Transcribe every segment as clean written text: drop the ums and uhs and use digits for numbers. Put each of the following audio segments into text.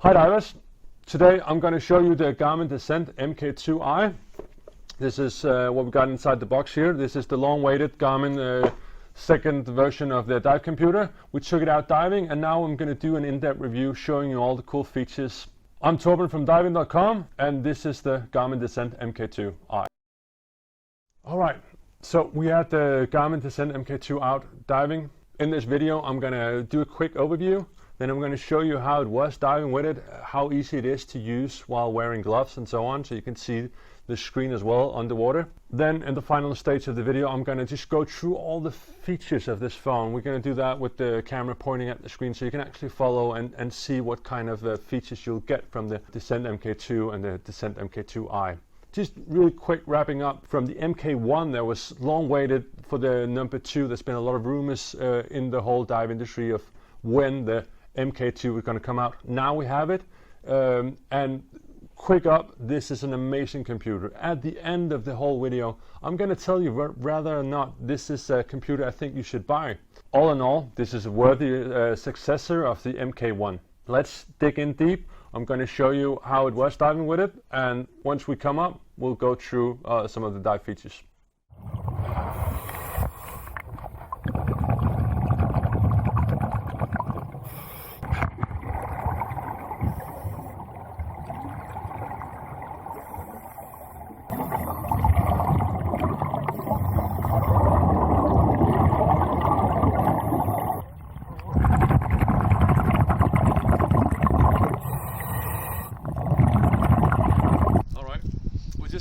Hi divers, today I'm going to show you the Garmin Descent MK2i. This is what we got inside the box here. This is the long-awaited Garmin second version of the dive computer. We took it out diving and now I'm going to do an in-depth review showing you all the cool features. I'm Torben from DIVEIN.com and this is the Garmin Descent MK2i. Alright, so we had the Garmin Descent MK2 out diving. In this video I'm going to do a quick overview. Then I'm going to show you how it was diving with it, how easy it is to use while wearing gloves and so on, so you can see the screen as well underwater. Then in the final stage of the video I'm going to just go through all the features of this phone. We're going to do that with the camera pointing at the screen so you can actually follow and see what kind of features you'll get from the Descent MK2 and the Descent MK2i. Just really quick wrapping up from the Mk1, that was long waited for the number 2. There's been a lot of rumors in the whole dive industry of when the Mk2 is going to come out. Now we have it, and quick up, this is an amazing computer. At the end of the whole video I'm going to tell you whether or not this is a computer I think you should buy. All in all, this is a worthy successor of the Mk1. Let's dig in deep. I'm going to show you how it was diving with it, and once we come up we'll go through some of the dive features.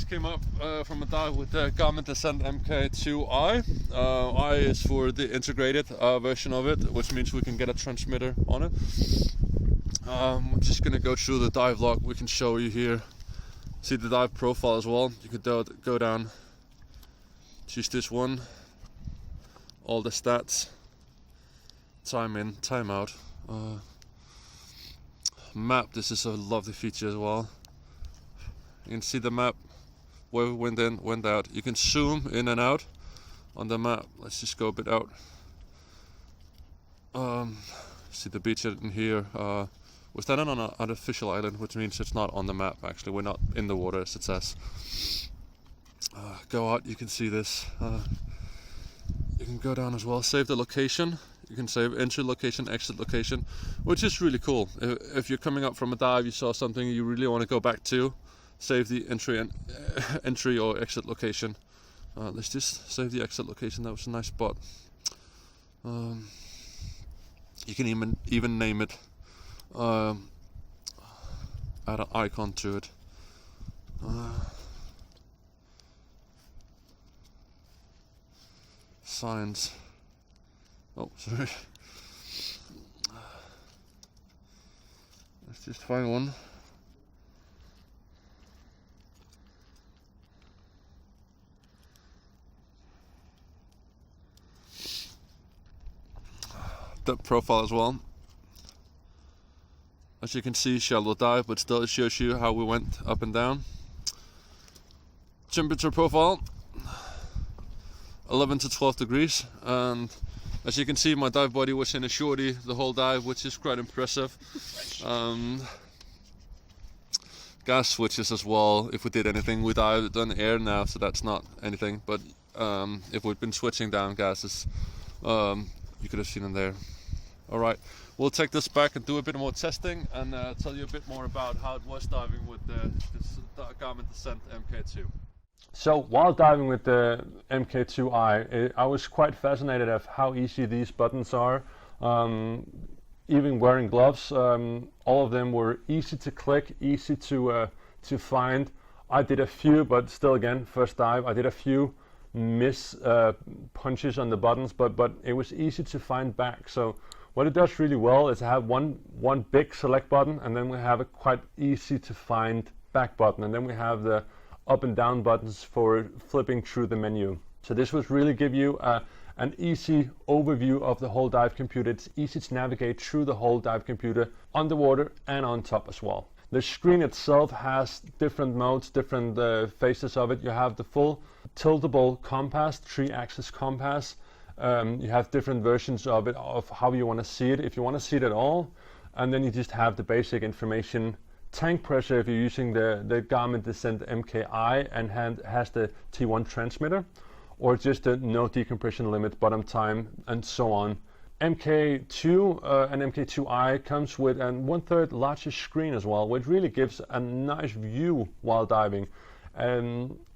Came up from a dive with the Garmin Descent MK2i. I is for the integrated version of it, which means we can get a transmitter on it. I'm just gonna go through the dive log. We can show you here, see the dive profile as well. You could go down, choose this one, all the stats, time in, time out, map. This is a lovely feature as well. You can see the map, where we went in, went out. You can zoom in and out on the map. Let's just go a bit out. See the beach in here. We're standing on an artificial island, which means it's not on the map actually. We're not in the water as it says. Go out, you can see this. You can go down as well, save the location. You can save entry location, exit location, which is really cool. If you're coming up from a dive, you saw something you really want to go back to, save the entry or exit location. Let's just save the exit location. That was a nice spot. You can even name it. Add an icon to it. Signs. Oh, sorry. Let's just find one. The profile as well. As you can see, shallow dive, but still it shows you how we went up and down. Temperature profile, 11 to 12 degrees, and as you can see my dive body was in a shorty the whole dive, which is quite impressive. Gas switches as well. If we did anything, we dived on air now, so that's not anything, but if we'd been switching down gases, you could have seen them there. Alright, we'll take this back and do a bit more testing and tell you a bit more about how it was diving with the Garmin Descent MK2. So while diving with the MK2i, I was quite fascinated of how easy these buttons are. Even wearing gloves, all of them were easy to click, easy to find. I did a few, but still again, first dive, I did a few miss punches on the buttons, but it was easy to find back. So what it does really well is to have one big select button, and then we have a quite easy to find back button, and then we have the up and down buttons for flipping through the menu. So this was really give you an easy overview of the whole dive computer. It's easy to navigate through the whole dive computer underwater and on top as well. The screen itself has different modes, different phases of it. You have the full tiltable compass, 3-axis compass. You have different versions of it, of how you want to see it. If you want to see it at all, and then you just have the basic information. Tank pressure if you're using the Garmin Descent MK2i and has the T1 transmitter, or just a no decompression limit, bottom time, and so on. Mk2 and Mk2i comes with a 1/3 larger screen as well, which really gives a nice view while diving.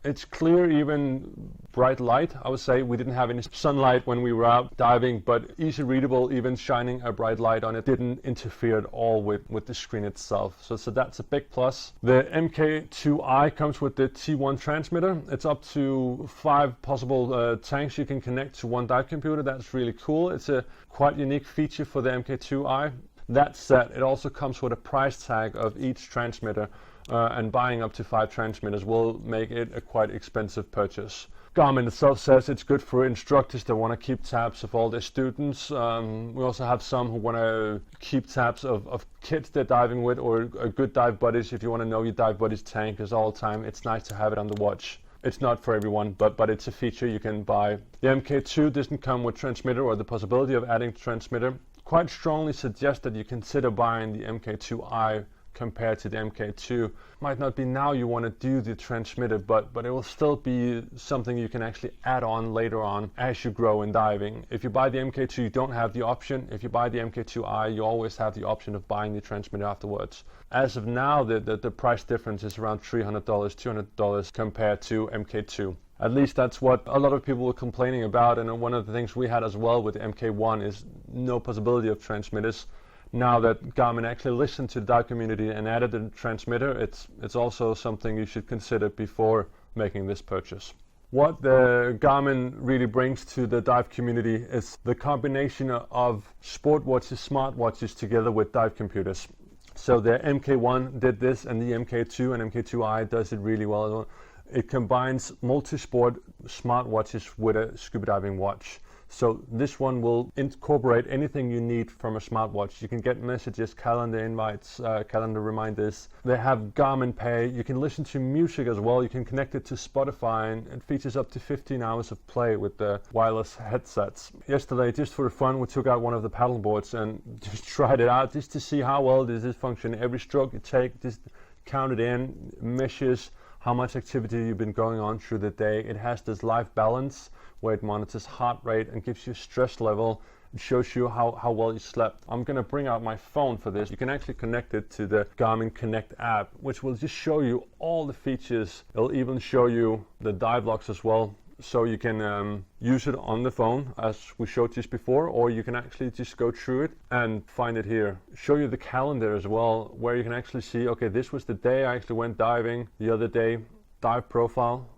It's clear, even bright light. I would say we didn't have any sunlight when we were out diving, but easy readable, even shining a bright light on it didn't interfere at all with the screen itself. So that's a big plus. The Mk2i comes with the T1 transmitter. It's up to 5 possible tanks you can connect to one dive computer. That's really cool. It's a quite unique feature for the Mk2i. That said, it also comes with a price tag of each transmitter. And buying up to 5 transmitters will make it a quite expensive purchase. Garmin itself says it's good for instructors that want to keep tabs of all their students. We also have some who want to keep tabs of kids they're diving with, or good dive buddies. If you want to know your dive buddy's tank is all the time, it's nice to have it on the watch. It's not for everyone, but it's a feature you can buy. The Mk2 doesn't come with transmitter or the possibility of adding transmitter. Quite strongly suggest that you consider buying the Mk2i compared to the Mk2. Might not be now you want to do the transmitter, but it will still be something you can actually add on later on as you grow in diving. If you buy the Mk2, you don't have the option. If you buy the Mk2i, you always have the option of buying the transmitter afterwards. As of now, the price difference is around $300, $200 compared to Mk2. At least that's what a lot of people were complaining about, and one of the things we had as well with the Mk1 is no possibility of transmitters. Now that Garmin actually listened to the dive community and added the transmitter, it's also something you should consider before making this purchase. What the Garmin really brings to the dive community is the combination of sport watches, smart watches together with dive computers. So the Mk1 did this, and the Mk2 and Mk2i does it really well. It combines multi-sport smartwatches with a scuba diving watch. So this one will incorporate anything you need from a smartwatch. You can get messages, calendar invites, calendar reminders. They have Garmin Pay. You can listen to music as well. You can connect it to Spotify, and it features up to 15 hours of play with the wireless headsets. Yesterday, just for fun, we took out one of the paddle boards and just tried it out just to see how well does this function. Every stroke you take, just count it in, measures how much activity you've been going on through the day. It has this life balance where it monitors heart rate and gives you stress level. It shows you how well you slept. I'm gonna bring out my phone for this. You can actually connect it to the Garmin Connect app, which will just show you all the features. It'll even show you the dive logs as well. So you can use it on the phone as we showed just before, or you can actually just go through it and find it here. Show you the calendar as well, where you can actually see, okay, this was the day I actually went diving, the other day, dive profile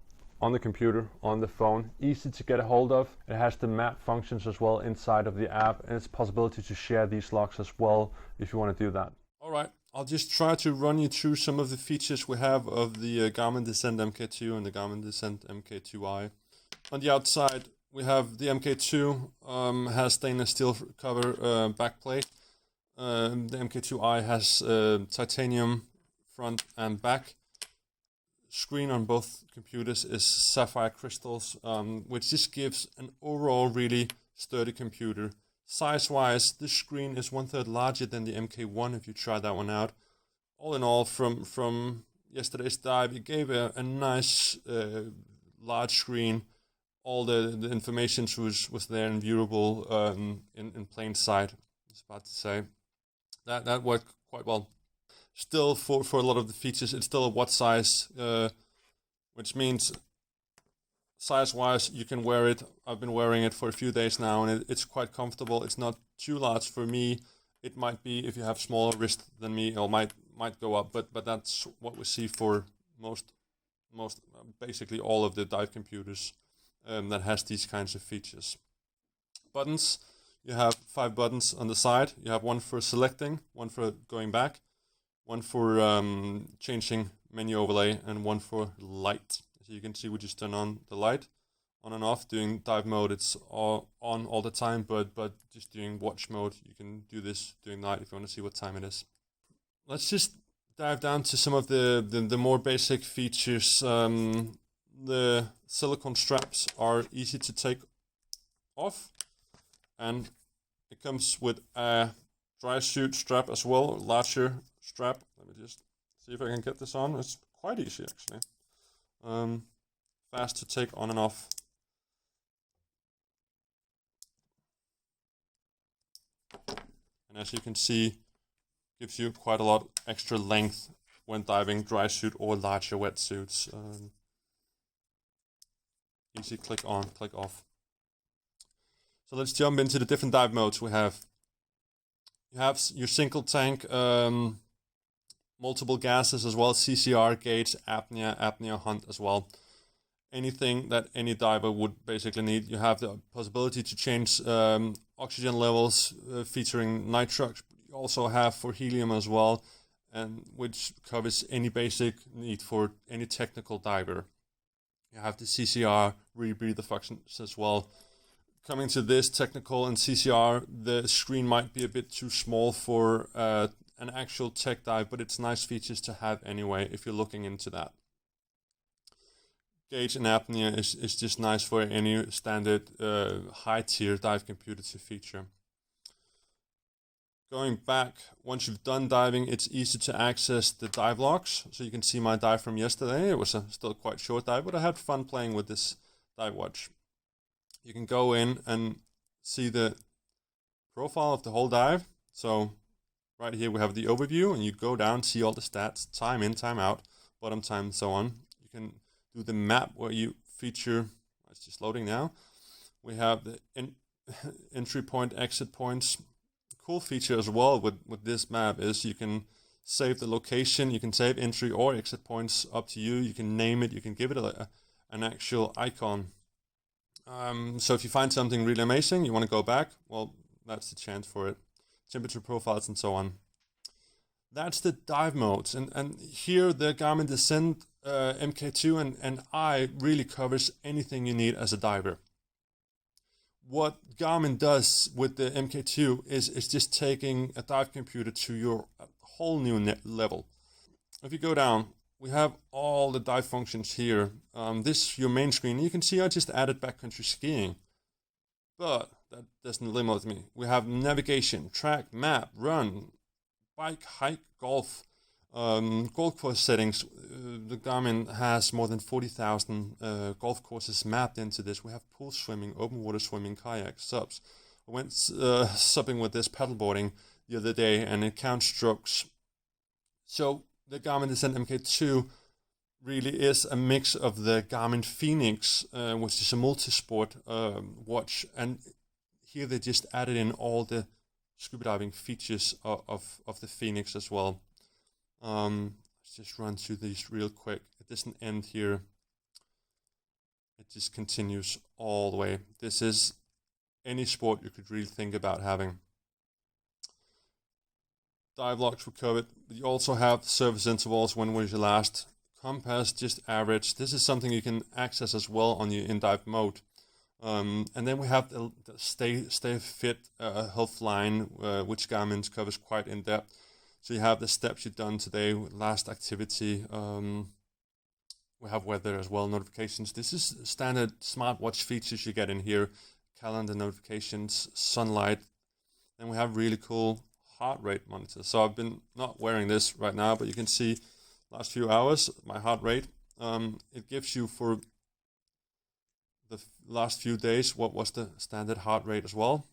on the computer, on the phone, easy to get a hold of. It has the map functions as well inside of the app, and it's a possibility to share these logs as well if you want to do that. All right, I'll just try to run you through some of the features we have of the Garmin Descent MK2 and the Garmin Descent MK2i. On the outside, we have the Mk2 has stainless steel cover backplate. The Mk2i has titanium front and back. Screen on both computers is sapphire crystals, which just gives an overall really sturdy computer. Size-wise, this screen is 1/3 larger than the Mk1 if you try that one out. All in all, from yesterday's dive, it gave a nice large screen. All the information was there and viewable in plain sight. I was about to say that worked quite well. Still, for a lot of the features, it's still a watch size, which means size-wise you can wear it. I've been wearing it for a few days now, and it's quite comfortable. It's not too large for me. It might be, if you have smaller wrist than me, it might go up, but that's what we see for most basically all of the dive computers that has these kinds of features. Buttons, you have 5 buttons on the side. You have one for selecting, one for going back, one for changing menu overlay, and one for light. So you can see we just turn on the light, on and off. Doing dive mode, it's on all the time, but just doing watch mode, you can do this during night if you want to see what time it is. Let's just dive down to some of the more basic features. The silicone straps are easy to take off, and it comes with a dry suit strap as well, larger strap. Let me just see if I can get this on. It's quite easy actually. Fast to take on and off. And as you can see, gives you quite a lot extra length when diving dry suit or larger wetsuits. Easy click on, click off. So let's jump into the different dive modes we have. You have your single tank, multiple gases as well, CCR, gauge, apnea, hunt as well. Anything that any diver would basically need. You have the possibility to change oxygen levels featuring nitrox. You also have for helium as well, and which covers any basic need for any technical diver. You have the CCR, rebreather functions as well. Coming to this technical and CCR, the screen might be a bit too small for an actual tech dive, but it's nice features to have anyway if you're looking into that. Gauge and apnea is just nice for any standard high tier dive computer to feature. Going back, once you've done diving, it's easy to access the dive logs. So you can see my dive from yesterday. It was still quite short dive, but I had fun playing with this dive watch. You can go in and see the profile of the whole dive. So right here we have the overview, and you go down, see all the stats, time in, time out, bottom time, and so on. You can do the map where you feature, it's just loading now. We have the entry point, exit points. Cool feature as well with this map is you can save the location, you can save entry or exit points, up to you. You can name it, you can give it an actual icon. So if you find something really amazing, you want to go back, well, that's the chance for it. Temperature profiles and so on. That's the dive modes, and here the Garmin Descent MK2 and I really covers anything you need as a diver. What Garmin does with the Mk2 is just taking a dive computer to your whole new level. If you go down, we have all the dive functions here. This is your main screen. You can see I just added backcountry skiing, but that doesn't limit me. We have navigation, track, map, run, bike, hike, golf, golf course settings. The Garmin has more than 40,000 golf courses mapped into this. We have pool swimming, open water swimming, kayak, subs. I went supping with this paddleboarding the other day, and it counts strokes. So the Garmin Descent MK2 really is a mix of the Garmin Phoenix, which is a multi-sport watch, and here they just added in all the scuba diving features of the Phoenix as well. Let's just run through these real quick. It doesn't end here. It just continues all the way. This is any sport you could really think about having. Dive logs were covered. You also have service intervals. When was your last? Compass, just average. This is something you can access as well on your in-dive mode. And then we have the stay fit health line, which Garmin covers quite in depth. So you have the steps you've done today, last activity. We have weather as well, notifications. This is standard smartwatch features you get in here. Calendar notifications, sunlight. Then we have really cool heart rate monitor. So I've been not wearing this right now, but you can see last few hours, my heart rate. It gives you for the last few days what was the standard heart rate as well.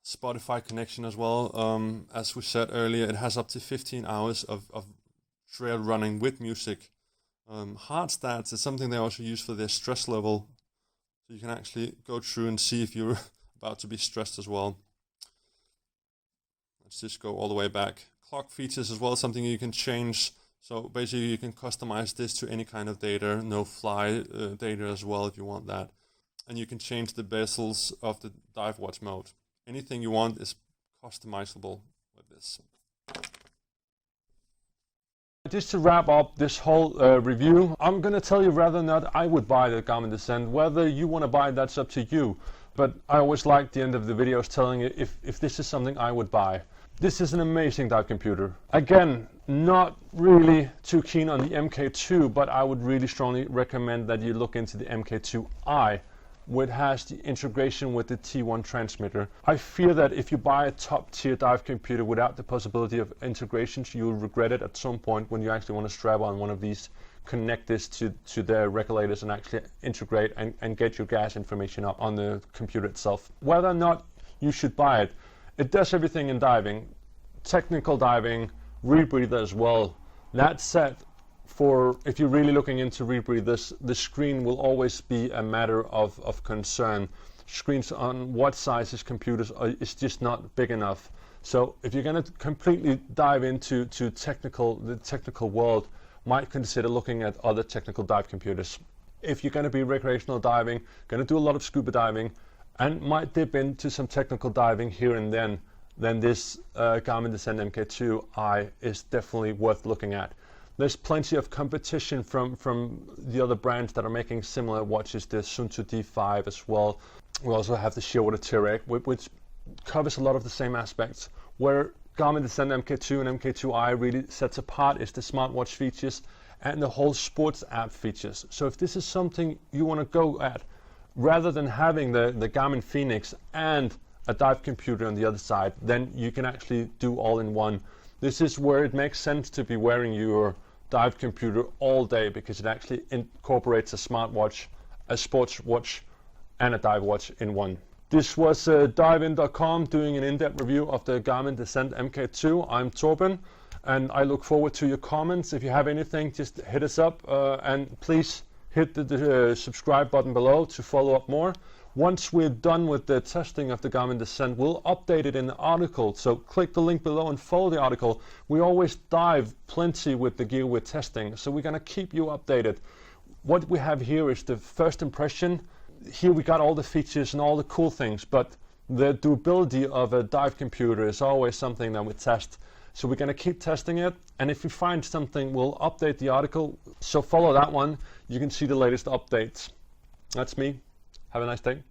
Spotify connection as well. As we said earlier, it has up to 15 hours of trail running with music. Heart stats is something they also use for their stress level. So you can actually go through and see if you're about to be stressed as well. Let's just go all the way back. Clock features as well, something you can change. So basically you can customize this to any kind of data, no fly data as well if you want that. And you can change the bezels of the dive watch mode. Anything you want is customizable with this. Just to wrap up this whole review, I'm going to tell you whether or not I would buy the Garmin Descent. Whether you want to buy it, that's up to you. But I always like the end of the videos telling you if this is something I would buy. This is an amazing dive computer. Again, not really too keen on the Mk2, but I would really strongly recommend that you look into the Mk2i. which has the integration with the T1 transmitter. I fear that if you buy a top tier dive computer without the possibility of integrations, you'll regret it at some point when you actually want to strap on one of these, connect this to their regulators and actually integrate and get your gas information up on the computer itself. Whether or not you should buy it, it does everything in diving, technical diving, rebreather as well. That said, for if you're really looking into rebreathers, the screen will always be a matter of concern. Screens on what sizes computers is just not big enough. So if you're going to completely dive into the technical world, might consider looking at other technical dive computers. If you're going to be recreational diving, going to do a lot of scuba diving, and might dip into some technical diving here and then this Garmin Descent MK2i is definitely worth looking at. There's plenty of competition from the other brands that are making similar watches. There's Sunto D5 as well. We also have the Shearwater Terek, which covers a lot of the same aspects. Where Garmin Descent MK2 and Mk2i really sets apart is the smartwatch features and the whole sports app features. So if this is something you want to go at, rather than having the Garmin Phoenix and a dive computer on the other side, then you can actually do all in one. This is where it makes sense to be wearing your dive computer all day, because it actually incorporates a smartwatch, a sports watch, and a dive watch in one. This was DIVEIN.com doing an in-depth review of the Garmin Descent MK2. I'm Torben, and I look forward to your comments. If you have anything, just hit us up, and please hit the subscribe button below to follow up more. Once we're done with the testing of the Garmin Descent, we'll update it in the article. So click the link below and follow the article. We always dive plenty with the gear we're testing, so we're going to keep you updated. What we have here is the first impression. Here we got all the features and all the cool things, but the durability of a dive computer is always something that we test. So we're going to keep testing it, and if we find something, we'll update the article. So follow that one. You can see the latest updates. That's me. Have a nice day.